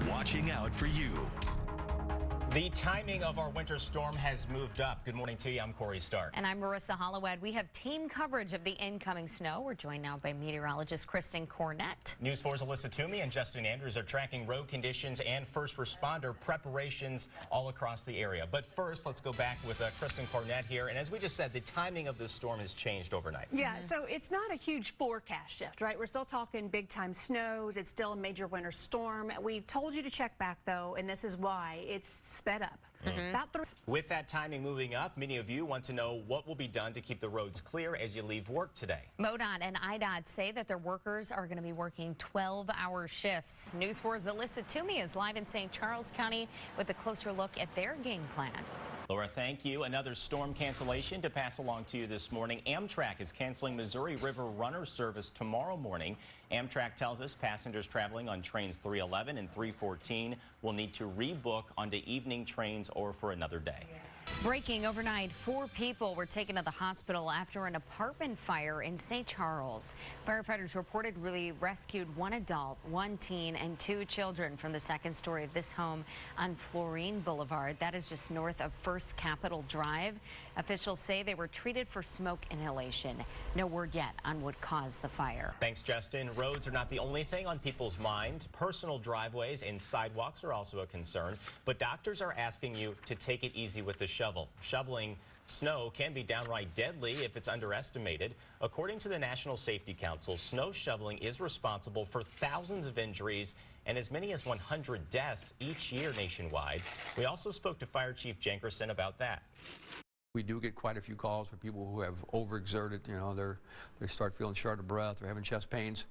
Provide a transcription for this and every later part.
watching out for you. The timing of our winter storm has moved up. Good morning to you. I'm Corey Stark. And I'm Marissa Hollowed. We have team coverage of the incoming snow. We're joined now by meteorologist Kristen Cornett. News 4's Alyssa Toomey and Justin Andrews are tracking road conditions and first responder preparations all across the area. But first, let's go back with Kristen Cornett here. And as we just said, the timing of this storm has changed overnight. Yeah, so it's not a huge forecast shift, right? We're still talking big time snows. It's still a major winter storm. We've told you to check back, though, and this is why it's sped up. With that timing moving up, many of you want to know what will be done to keep the roads clear as you leave work today. MoDOT and IDOT say that their workers are going to be working 12-hour shifts. News 4's Alyssa Toomey is live in St. Charles County with a closer look at their game plan. Laura, thank you. Another storm cancellation to pass along to you this morning. Amtrak is canceling Missouri River Runner service tomorrow morning. Amtrak tells us passengers traveling on trains 311 and 314 will need to rebook onto evening trains or for another day. Breaking overnight, 4 people were taken to the hospital after an apartment fire in St. Charles. Firefighters reportedly rescued 1 adult, 1 teen, and 2 children from the second story of this home on Florine Boulevard. That is just north of First Capitol Drive. Officials say they were treated for smoke inhalation. No word yet on what caused the fire. Thanks, Justin. Roads are not the only thing on people's mind. Personal driveways and sidewalks are also a concern, but doctors are asking you to take it easy with the shovel. Shoveling snow can be downright deadly if it's underestimated. According to the National Safety Council, snow shoveling is responsible for thousands of injuries and as many as 100 deaths each year nationwide. We also spoke to Fire Chief Jenkerson about that. We do get quite a few calls for people who have overexerted, you know, they start feeling short of breath, they're having chest pains.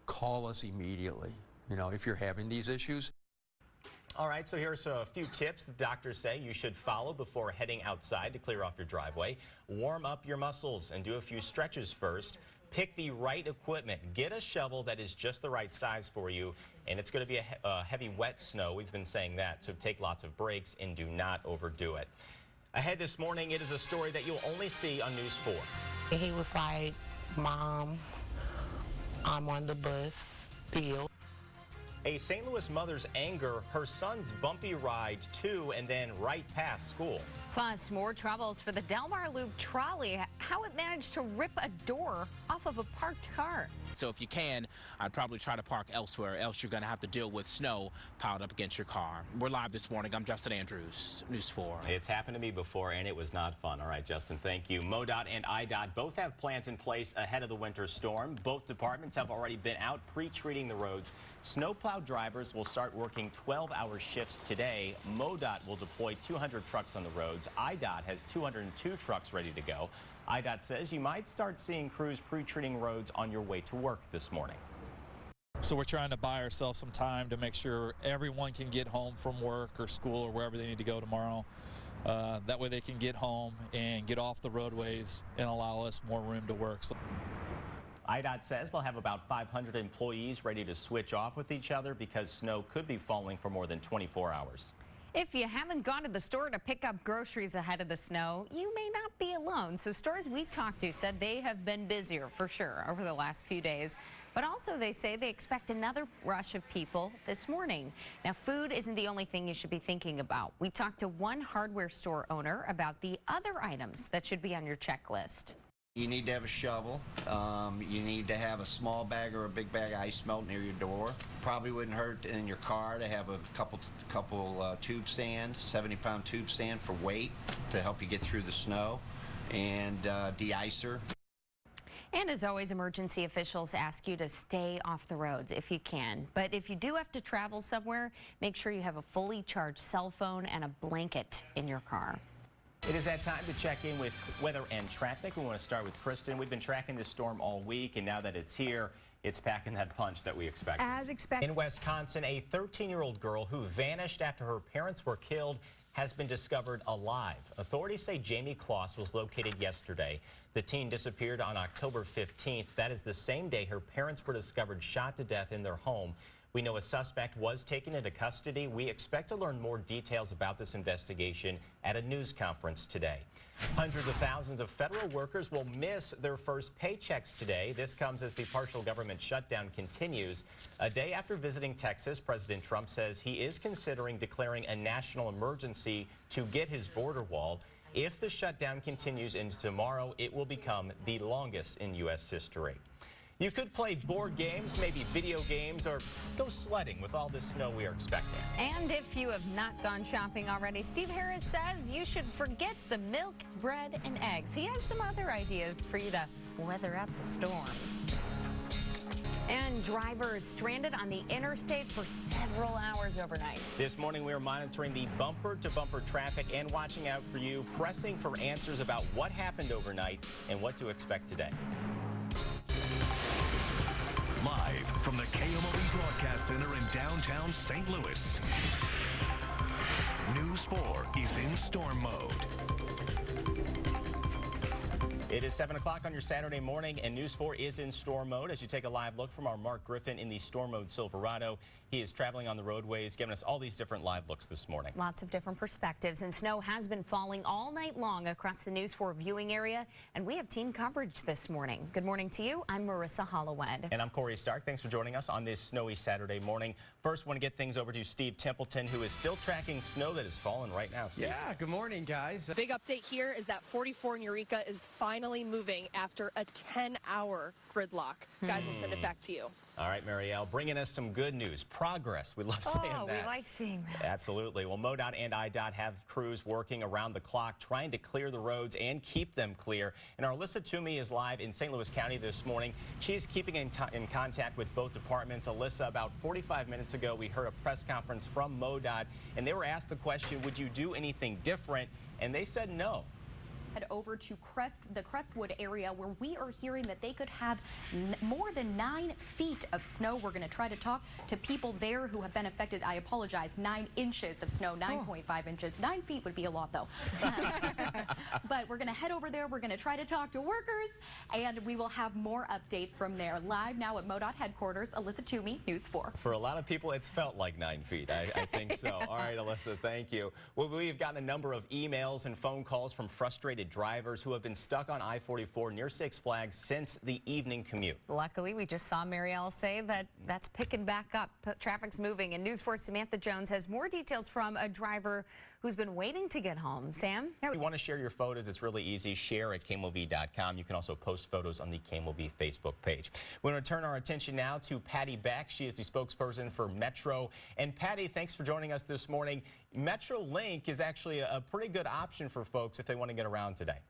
Call us immediately, you know, if you're having these issues. All right, so here's a few tips the doctors say you should follow before heading outside to clear off your driveway. Warm up your muscles and do a few stretches first. Pick the right equipment. Get a shovel that is just the right size for you, and it's going to be a heavy, wet snow. We've been saying that, so take lots of breaks and do not overdo it. Ahead this morning, it is a story that you'll only see on News 4. He was like, "Mom, I'm on the bus still." A St. Louis mother's anger, her son's bumpy ride to and then right past school. Plus, more troubles for the Del Mar Loop trolley, how it managed to rip a door off of a parked car. So if you can, I'd probably try to park elsewhere, else you're going to have to deal with snow piled up against your car. We're live this morning. I'm Justin Andrews, News 4. It's happened to me before, and it was not fun. All right, Justin, thank you. MoDOT and IDOT both have plans in place ahead of the winter storm. Both departments have already been out pre-treating the roads. Snowplow drivers will start working 12-hour shifts today. MoDOT will deploy 200 trucks on the roads. IDOT has 202 trucks ready to go. IDOT says you might start seeing crews pre-treating roads on your way to work this morning. So we're trying to buy ourselves some time to make sure everyone can get home from work or school or wherever they need to go tomorrow. That way they can get home and get off the roadways and allow us more room to work. IDOT says they'll have about 500 employees ready to switch off with each other because snow could be falling for more than 24 hours. If you haven't gone to the store to pick up groceries ahead of the snow, you may not be alone. So stores we talked to said they have been busier for sure over the last few days. But also they say they expect another rush of people this morning. Now, food isn't the only thing you should be thinking about. We talked to one hardware store owner about the other items that should be on your checklist. You need to have a shovel. You need to have a small bag or a big bag of ice melt near your door. Probably wouldn't hurt in your car to have a couple tube stand, 70-pound tube stand for weight to help you get through the snow, and de-icer. And as always, emergency officials ask you to stay off the roads if you can. But if you do have to travel somewhere, make sure you have a fully charged cell phone and a blanket in your car. It is that time to check in with weather and traffic. We want to start with Kristen. We've been tracking this storm all week, and now that it's here, it's packing that punch that we expected. As expected. In Wisconsin, a 13-year-old girl who vanished after her parents were killed has been discovered alive. Authorities say Jamie Kloss was located yesterday. The teen disappeared on October 15th. That is the same day her parents were discovered shot to death in their home. We know a suspect was taken into custody. We expect to learn more details about this investigation at a news conference today. Hundreds of thousands of federal workers will miss their first paychecks today. This comes as the partial government shutdown continues. A day after visiting Texas, President Trump says he is considering declaring a national emergency to get his border wall. If the shutdown continues into tomorrow, it will become the longest in U.S. history. You could play board games, maybe video games, or go sledding with all this snow we are expecting. And if you have not gone shopping already, Steve Harris says you should forget the milk, bread, and eggs. He has some other ideas for you to weather out the storm. And drivers stranded on the interstate for several hours overnight. This morning, we are monitoring the bumper-to-bumper traffic and watching out for you, pressing for answers about what happened overnight and what to expect today. Live from the KMOV Broadcast Center in downtown St. Louis, News 4 is in storm mode. It is 7 o'clock on your Saturday morning, and News 4 is in storm mode as you take a live look from our Mark Griffin in the storm mode Silverado. He is traveling on the roadways, giving us all these different live looks this morning. Lots of different perspectives, and snow has been falling all night long across the News 4 viewing area, and we have team coverage this morning. Good morning to you. I'm Marissa Hollowed. And I'm Corey Stark. Thanks for joining us on this snowy Saturday morning. First, want to get things over to Steve Templeton, who is still tracking snow that is falling right now. Steve. Yeah, good morning, guys. Big update here is that 44 in Eureka is finally moving after a 10-hour gridlock. Guys, we'll send it back to you. All right, Marielle, bringing us some good news. Progress. We love saying that. Oh, we like seeing that. Absolutely. Well, MoDOT and IDOT have crews working around the clock trying to clear the roads and keep them clear. And our Alyssa Toomey is live in St. Louis County this morning. She's keeping in contact with both departments. Alyssa, about 45 minutes ago, we heard a press conference from MoDOT, and they were asked the question, would you do anything different? And they said no. Head over to the Crestwood area, where we are hearing that they could have more than 9 feet of snow. We're going to try to talk to people there who have been affected. I apologize, 9 inches of snow, 9.5 inches. 9 feet would be a lot, though. But we're going to head over there. We're going to try to talk to workers, and we will have more updates from there. Live now at MoDOT headquarters, Alyssa Toomey, News 4. For a lot of people, it's felt like 9 feet. I think so. All right, Alyssa, thank you. Well, we've gotten a number of emails and phone calls from frustrated drivers who have been stuck on I-44 near Six Flags since the evening commute. Luckily, we just saw Marielle say that that's picking back up. Traffic's moving, and News 4's Samantha Jones has more details from a driver who's been waiting to get home. Sam? If you want to share your photos, it's really easy. Share at KMOV.com. You can also post photos on the KMOV Facebook page. We're going to turn our attention now to Patty Beck. She is the spokesperson for Metro. And Patty, thanks for joining us this morning. MetroLink is actually a pretty good option for folks if they want to get around today.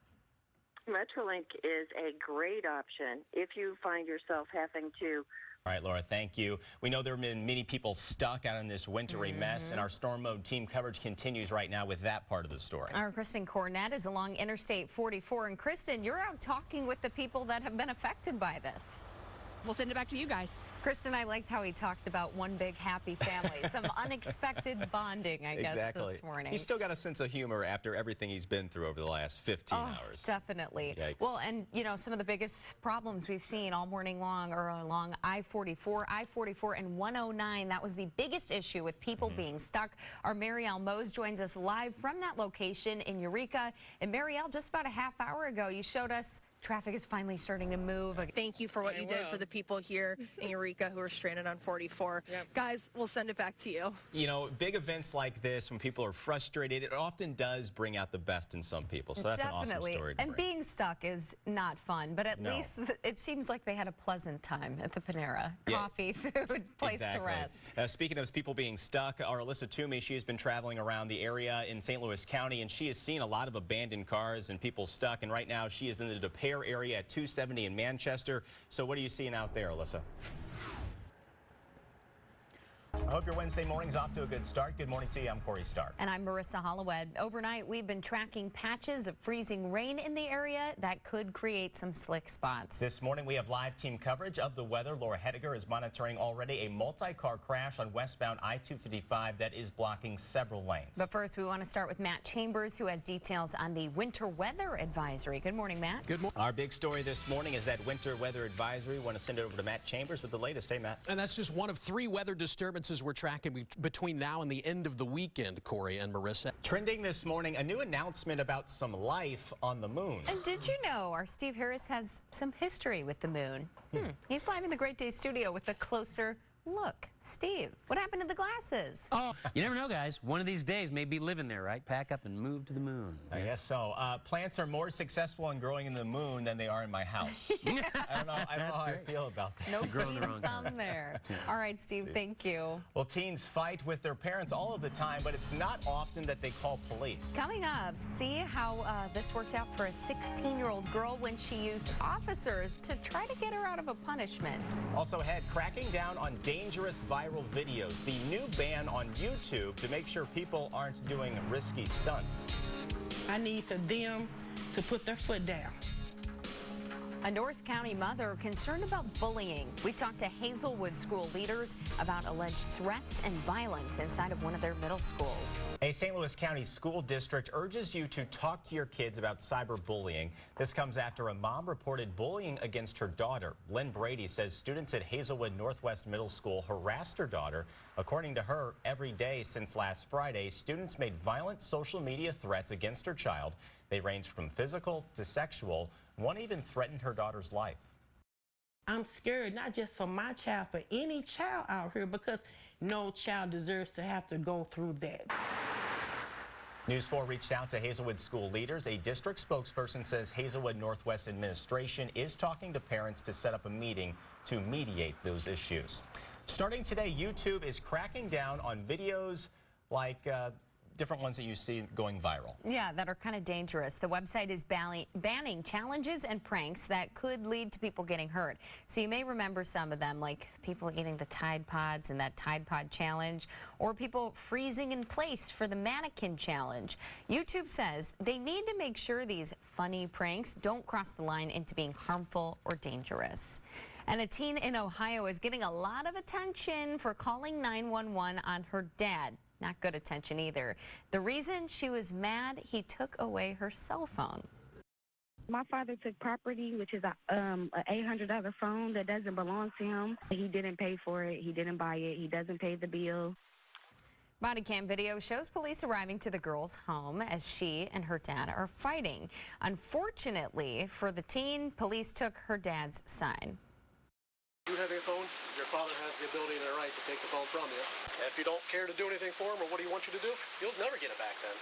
MetroLink is a great option if you find yourself having to. All right, Laura, thank you. We know there have been many people stuck out in this wintry mess, and our storm mode team coverage continues right now with that part of the story. Our Kristen Cornett is along Interstate 44. And Kristen, you're out talking with the people that have been affected by this. We'll send it back to you guys. Kristen, I liked how he talked about one big happy family. Some unexpected bonding, I guess, this morning. He's still got a sense of humor after everything he's been through over the last 15 hours. Definitely. Yikes. Well, and, you know, some of the biggest problems we've seen all morning long are along I-44 and 109. That was the biggest issue with people being stuck. Our Marielle Mose joins us live from that location in Eureka. And Marielle, just about a half hour ago, you showed us traffic is finally starting to move. Thank you for what you did for the people here in Eureka who are stranded on 44. Guys, we'll send it back to you. You know, big events like this, when people are frustrated, it often does bring out the best in some people. So that's an awesome story to And bring. being stuck is not fun, but at least it seems like they had a pleasant time at the Panera. Coffee, food, place to rest. Speaking of people being stuck, our Alyssa Toomey, she has been traveling around the area in St. Louis County, and she has seen a lot of abandoned cars and people stuck. And right now, she is in the Des Peres area at 270 in Manchester. So what are you seeing out there, Alyssa? I hope your Wednesday morning's off to a good start. Good morning to you. I'm Corey Stark. And I'm Marissa Hollowed. Overnight, we've been tracking patches of freezing rain in the area that could create some slick spots. This morning, we have live team coverage of the weather. Laura Hediger is monitoring already a multi-car crash on westbound I-255 that is blocking several lanes. But first, we want to start with Matt Chambers, who has details on the winter weather advisory. Good morning, Matt. Good morning. Our big story this morning is that winter weather advisory. We want to send it over to Matt Chambers with the latest. Hey, Matt. And that's just one of 3 weather disturbances we're tracking between now and the end of the weekend, Corey and Marissa. Trending this morning, a new announcement about some life on the moon. And did you know our Steve Harris has some history with the moon? He's live in the Great Day studio with a closer look. Steve, what happened to the glasses? Oh, you never know, guys. One of these days, maybe living there, right? Pack up and move to the moon. I guess so. Plants are more successful in growing in the moon than they are in my house. I don't know how I feel about that. No green thumb there. All right, Steve, thank you. Well, teens fight with their parents all of the time, but it's not often that they call police. Coming up, see how this worked out for a 16-year-old girl when she used officers to try to get her out of a punishment. Also ahead, cracking down on dangerous viral videos. The new ban on YouTube to make sure people aren't doing risky stunts. I need for them to put their foot down. A North County mother concerned about bullying. We talked to Hazelwood school leaders about alleged threats and violence inside of one of their middle schools. A St. Louis County school district urges you to talk to your kids about cyberbullying. This comes after a mom reported bullying against her daughter. Lynn Brady says students at Hazelwood Northwest Middle School harassed her daughter. According to her, every day since last Friday, students made violent social media threats against her child. They ranged from physical to sexual. One even threatened her daughter's life. I'm scared, not just for my child, for any child out here, because no child deserves to have to go through that. News 4 reached out to Hazelwood school leaders. A district spokesperson says Hazelwood Northwest administration is talking to parents to set up a meeting to mediate those issues. Starting today, YouTube is cracking down on videos like different ones that you see going viral. Yeah, that are kind of dangerous. The website is banning challenges and pranks that could lead to people getting hurt. So you may remember some of them, like people eating the Tide Pods and that Tide Pod challenge, or people freezing in place for the mannequin challenge. YouTube says they need to make sure these funny pranks don't cross the line into being harmful or dangerous. And a teen in Ohio is getting a lot of attention for calling 911 on her dad. Not good attention either. The reason she was mad, he took away her cell phone. My father took property, which is a $800 phone that doesn't belong to him. He didn't pay for it. He didn't buy it. He doesn't pay the bill. Body cam video shows police arriving to the girl's home as she and her dad are fighting. Unfortunately for the teen, police took her dad's side. You have your phone, your father has the ability and the right to take the phone from you. And if you don't care to do anything for him or what do you want you to do, you'll never get it back then.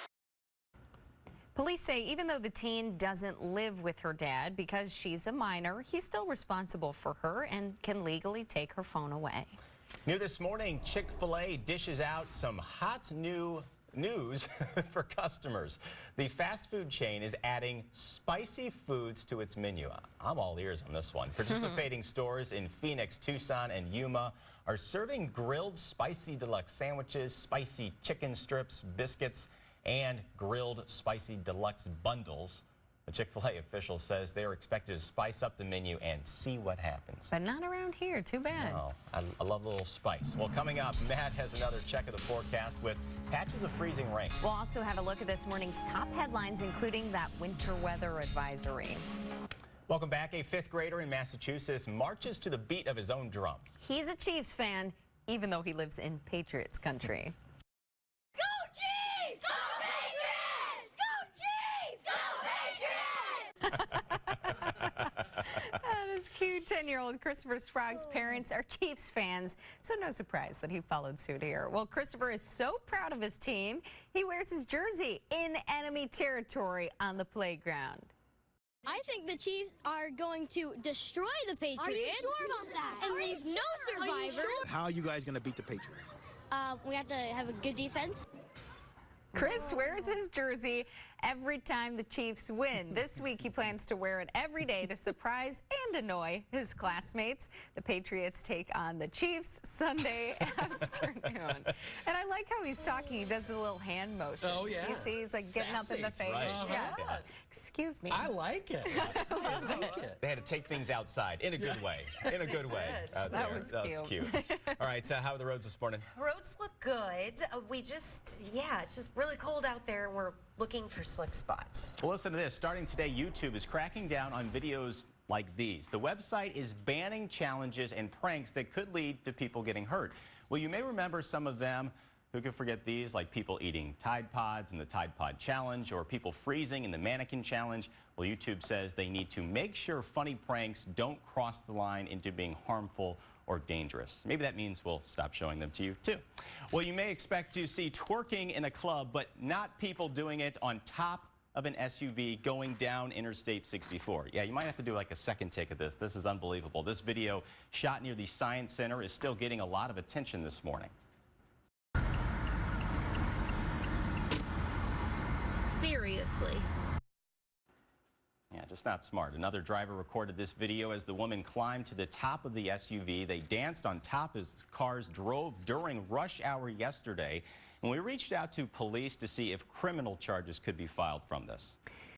Police say even though the teen doesn't live with her dad because she's a minor, he's still responsible for her and can legally take her phone away. New this morning, Chick-fil-A dishes out some hot new news for customers. The fast food chain is adding spicy foods to its menu. I'm all ears on this one. Participating stores in Phoenix, Tucson, and Yuma are serving grilled spicy deluxe sandwiches, spicy chicken strips, biscuits, and grilled spicy deluxe bundles. The Chick-fil-A official says they are expected to spice up the menu and see what happens. But not around here, too bad. Oh, I love a little spice. Well, coming up, Matt has another check of the forecast with patches of freezing rain. We'll also have a look at this morning's top headlines, including that winter weather advisory. Welcome back. A 5th grader in Massachusetts marches to the beat of his own drum. He's a Chiefs fan, even though he lives in Patriots country. This cute 10-year-old Christopher Sprague's parents are Chiefs fans, so no surprise that he followed suit here. Well, Christopher is so proud of his team, he wears his jersey in enemy territory on the playground. I think the Chiefs are going to destroy the Patriots. Are you sure about that? And leave no survivors. How are you guys going to beat the Patriots? We have to have a good defense. Chris wears his jersey every time the Chiefs win. This week, he plans to wear it every day to surprise and annoy his classmates. The Patriots take on the Chiefs Sunday afternoon. And I like how he's talking. He does the little hand motion. Oh, yeah. You see, he's like getting up in the face. Right. Yeah. Excuse me. I like it. I like it. They had to take things outside in a good way. In a good way. out That there. was That's cute. All right, how are the roads this morning? Roads look good. It's just really cold out there, and we're looking for slick spots. Well, listen to this. Starting today, YouTube is cracking down on videos like these. The website is banning challenges and pranks that could lead to people getting hurt. Well, you may remember some of them. Who can forget these, like people eating Tide Pods in the Tide Pod Challenge or people freezing in the Mannequin Challenge? Well, YouTube says they need to make sure funny pranks don't cross the line into being harmful or dangerous. Maybe that means we'll stop showing them to you, too. Well, you may expect to see twerking in a club, but not people doing it on top of an SUV going down Interstate 64. Yeah, you might have to do like a second take of this. This is unbelievable. This video shot near the Science Center is still getting a lot of attention this morning. Seriously. Yeah, just not smart. Another driver recorded this video as the woman climbed to the top of the SUV. They danced on top as cars drove during rush hour yesterday. And we reached out to police to see if criminal charges could be filed from this.